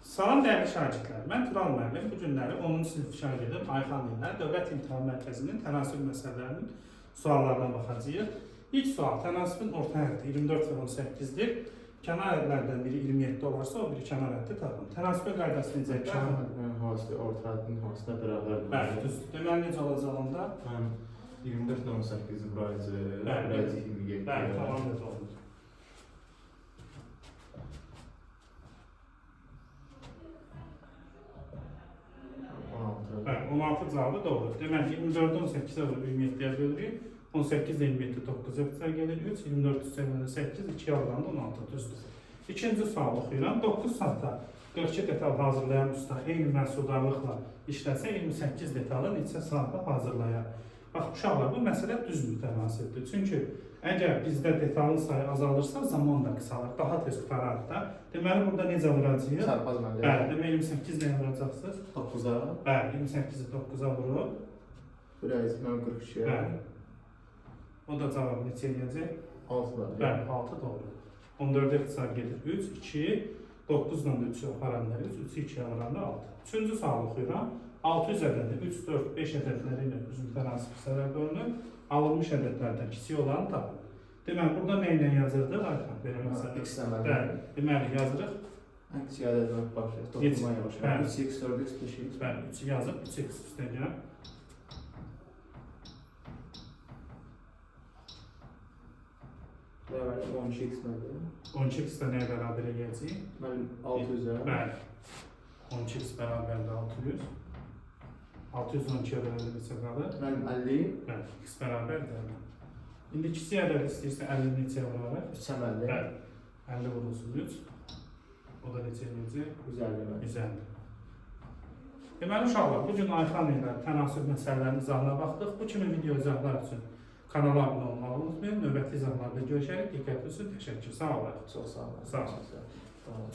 Salam dəyərli şagirdlər, mən Tural müəllim. Bu günləri 10-cu sinif şagirdim Ayxan ilə Dövlət İmtahan Mərkəzinin tənasüb məsələlərinin suallarına baxacağıq. İlk sual, tənasübün orta həddi 24 və 18-dir. Kənar hədlərdən biri 27 olarsa, o biri kənar həddi tapın. Tənasübün qaydası necə? Kənar həddən hansı, orta həddən hansına bərabərdir? Bəli, düzdür. Deməli, necə olacağında? 24 ilə 18-i burayıcı, Bəli, 27. Bəli, tamam necə olur. Bəli, 16 cavabı doğru. Deməli, 24-ü 18-ə vurub 27-yə bölürük. 18 ilə 27 9-a gelir. 3, 24 üstəgələ 8, 2 alanda 16 düzdür. İkinci sual oxuyuram. 9 saatda 42 detal hazırlayan usta eyni məhsuldarlıqla işləsə 28 detalı neçə saatda hazırlayar? Bax, uşaqlar, bu məsələ düz mütənasibdir. Çünki əgər bizdə detalın sayı azalırsa, zaman da qısalır, daha tez qutararıq da. Deməli, burada necə vuracağıq? Çarpaz məndə. Bəli, demək 28 ilə vuracaqsınız. 9-a. Bəli, 28-i 9-a vurub. Burayıcı mən 42-yə. Bəli. O da cavabı neçə eləyəcək? 6-da. Bəli, 6 doğru. 14-ə ixtisar gedir 3, 2, 9 ilə 3-ü aparanda 3, 3-ü 2-yə vuranda 6. Üçüncü sual oxuyuram. 600 ədədi 3, 4, 5 ədədləri ilə üzüm tənasib hissələr bölünür. Alınmış ədədlərdən kiçik olanı tapın. Deməli, burada nə ilə yazırdıq? Ayxan, belə məsələ. X ilə Bəli, deməli yazırıq. Ən kiçik ədəddən başlayaq. 9-dan yavaş. 3x, 4x, 5x. Bəli, 3-ü yazıb, 3x üstəgə. Bəli, 12x məndə. 12x-də nəyə bərabər eləyəcəyik? Mən 600-ə. Bəli. 12x bərabərdir 600. 612-yə bölündə neçə qalır? Mən 50. Bəli, x bərabərdir. İndi kiçik ədəd istəyirsə 50 neçəyə vurarıq? 3-ə 50. Bəli. 50 vurulsun 3. O da neçə eləyəcək? 150 mən. 150. Deməli uşaqlar, bu gün Ayxan ilə tənasüb məsələlərinin izahına baxdıq. Bu kimi video izahlar üçün kanala abunə olmağı unutmayın. Növbəti izahlarda görüşərik. Diqqətiniz üçün təşəkkür. Sağ olun. Çox sağ olun. Sağ olun. Sağ olun.